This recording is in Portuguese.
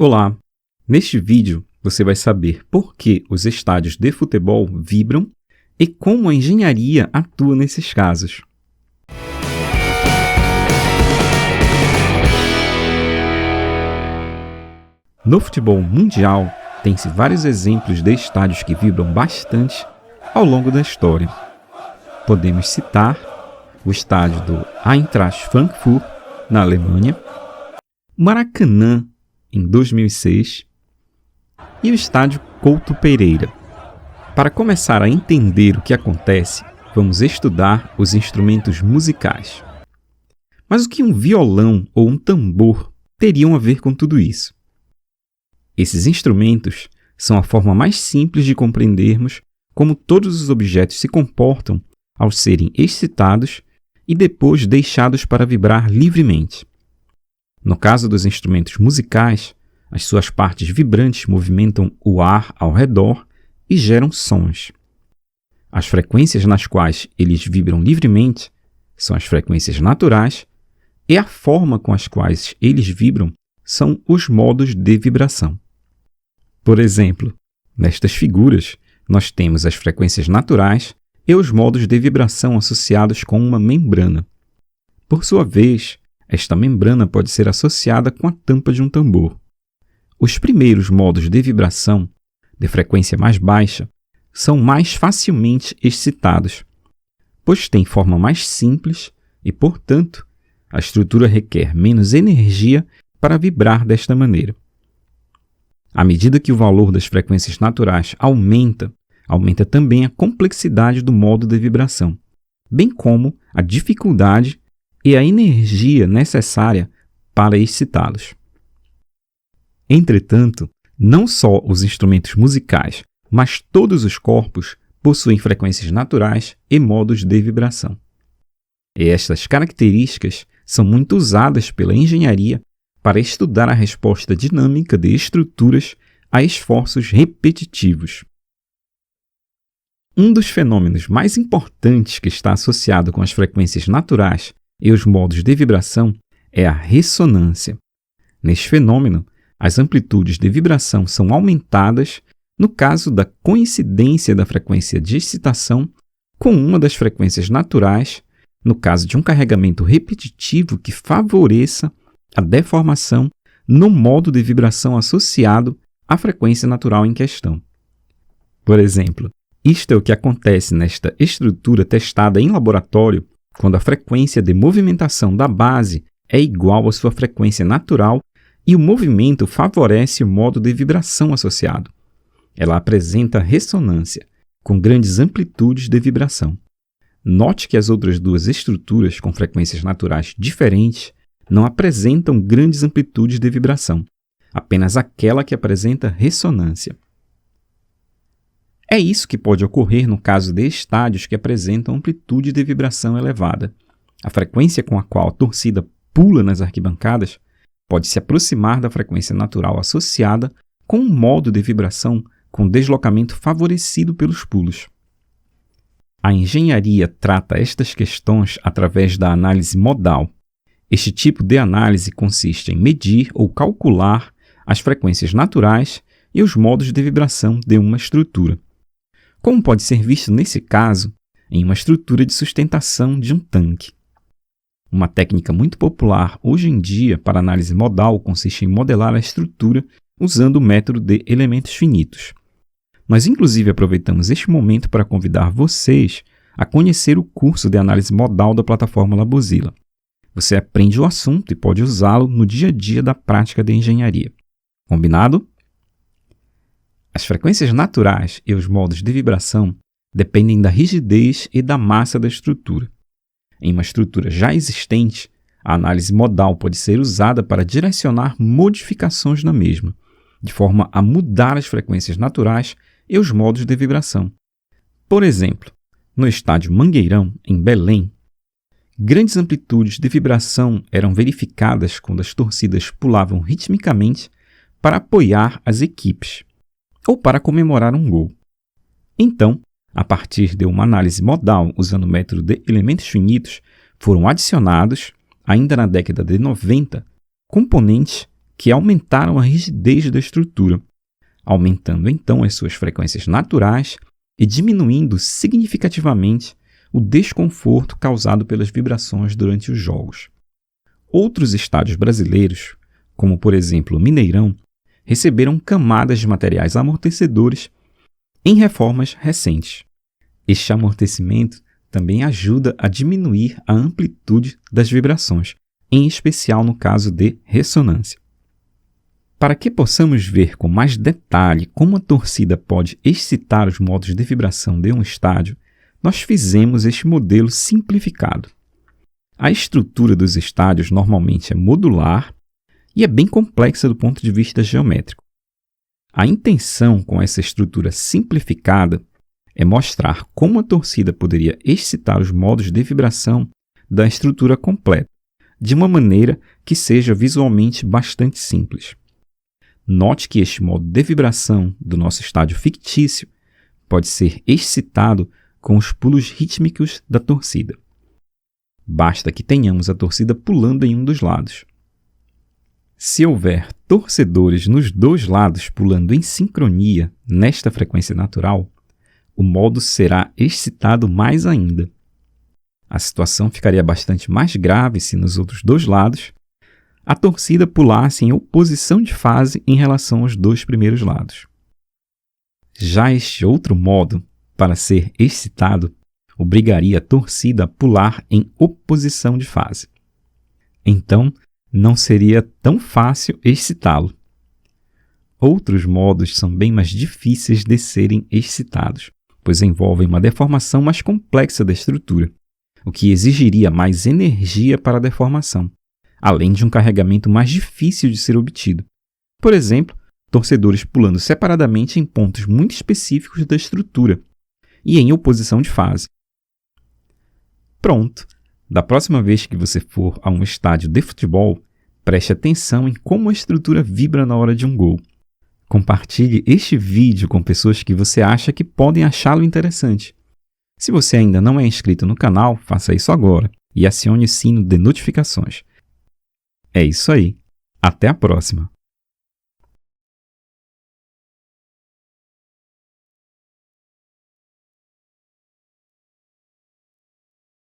Olá! Neste vídeo você vai saber por que os estádios de futebol vibram e como a engenharia atua nesses casos. No futebol mundial, tem-se vários exemplos de estádios que vibram bastante ao longo da história. Podemos citar o estádio do Eintracht Frankfurt, na Alemanha, o Maracanã, em 2006, e o estádio Couto Pereira. Para começar a entender o que acontece, vamos estudar os instrumentos musicais. Mas o que um violão ou um tambor teriam a ver com tudo isso? Esses instrumentos são a forma mais simples de compreendermos como todos os objetos se comportam ao serem excitados e depois deixados para vibrar livremente. No caso dos instrumentos musicais, as suas partes vibrantes movimentam o ar ao redor e geram sons. As frequências nas quais eles vibram livremente são as frequências naturais e a forma com as quais eles vibram são os modos de vibração. Por exemplo, nestas figuras, nós temos as frequências naturais e os modos de vibração associados com uma membrana. Por sua vez, esta membrana pode ser associada com a tampa de um tambor. Os primeiros modos de vibração, de frequência mais baixa, são mais facilmente excitados, pois têm forma mais simples e, portanto, a estrutura requer menos energia para vibrar desta maneira. À medida que o valor das frequências naturais aumenta também a complexidade do modo de vibração, bem como a dificuldade e a energia necessária para excitá-los. Entretanto, não só os instrumentos musicais, mas todos os corpos possuem frequências naturais e modos de vibração. E estas características são muito usadas pela engenharia para estudar a resposta dinâmica de estruturas a esforços repetitivos. Um dos fenômenos mais importantes que está associado com as frequências naturais e os modos de vibração é a ressonância. Neste fenômeno, as amplitudes de vibração são aumentadas no caso da coincidência da frequência de excitação com uma das frequências naturais, no caso de um carregamento repetitivo que favoreça a deformação no modo de vibração associado à frequência natural em questão. Por exemplo, isto é o que acontece nesta estrutura testada em laboratório quando a frequência de movimentação da base é igual à sua frequência natural e o movimento favorece o modo de vibração associado. Ela apresenta ressonância, com grandes amplitudes de vibração. Note que as outras duas estruturas com frequências naturais diferentes não apresentam grandes amplitudes de vibração, apenas aquela que apresenta ressonância. É isso que pode ocorrer no caso de estádios que apresentam amplitude de vibração elevada. A frequência com a qual a torcida pula nas arquibancadas pode se aproximar da frequência natural associada com um modo de vibração com deslocamento favorecido pelos pulos. A engenharia trata estas questões através da análise modal. Este tipo de análise consiste em medir ou calcular as frequências naturais e os modos de vibração de uma estrutura. Como pode ser visto nesse caso, em uma estrutura de sustentação de um tanque. Uma técnica muito popular hoje em dia para análise modal consiste em modelar a estrutura usando o método de elementos finitos. Nós inclusive aproveitamos este momento para convidar vocês a conhecer o curso de análise modal da plataforma Labuzila. Você aprende o assunto e pode usá-lo no dia a dia da prática de engenharia. Combinado? As frequências naturais e os modos de vibração dependem da rigidez e da massa da estrutura. Em uma estrutura já existente, a análise modal pode ser usada para direcionar modificações na mesma, de forma a mudar as frequências naturais e os modos de vibração. Por exemplo, no estádio Mangueirão, em Belém, grandes amplitudes de vibração eram verificadas quando as torcidas pulavam ritmicamente para apoiar as equipes ou para comemorar um gol. Então, a partir de uma análise modal usando o método de elementos finitos, foram adicionados, ainda na década de 90, componentes que aumentaram a rigidez da estrutura, aumentando então as suas frequências naturais e diminuindo significativamente o desconforto causado pelas vibrações durante os jogos. Outros estádios brasileiros, como por exemplo o Mineirão, receberam camadas de materiais amortecedores em reformas recentes. Este amortecimento também ajuda a diminuir a amplitude das vibrações, em especial no caso de ressonância. Para que possamos ver com mais detalhe como a torcida pode excitar os modos de vibração de um estádio, nós fizemos este modelo simplificado. A estrutura dos estádios normalmente é modular e é bem complexa do ponto de vista geométrico. A intenção com essa estrutura simplificada é mostrar como a torcida poderia excitar os modos de vibração da estrutura completa, de uma maneira que seja visualmente bastante simples. Note que este modo de vibração do nosso estádio fictício pode ser excitado com os pulos rítmicos da torcida. Basta que tenhamos a torcida pulando em um dos lados. Se houver torcedores nos dois lados pulando em sincronia nesta frequência natural, o modo será excitado mais ainda. A situação ficaria bastante mais grave se nos outros dois lados a torcida pulasse em oposição de fase em relação aos dois primeiros lados. Já este outro modo, para ser excitado, obrigaria a torcida a pular em oposição de fase. Então, não seria tão fácil excitá-lo. Outros modos são bem mais difíceis de serem excitados, pois envolvem uma deformação mais complexa da estrutura, o que exigiria mais energia para a deformação, além de um carregamento mais difícil de ser obtido. Por exemplo, torcedores pulando separadamente em pontos muito específicos da estrutura e em oposição de fase. Pronto! Da próxima vez que você for a um estádio de futebol, preste atenção em como a estrutura vibra na hora de um gol. Compartilhe este vídeo com pessoas que você acha que podem achá-lo interessante. Se você ainda não é inscrito no canal, faça isso agora e acione o sino de notificações. É isso aí. Até a próxima!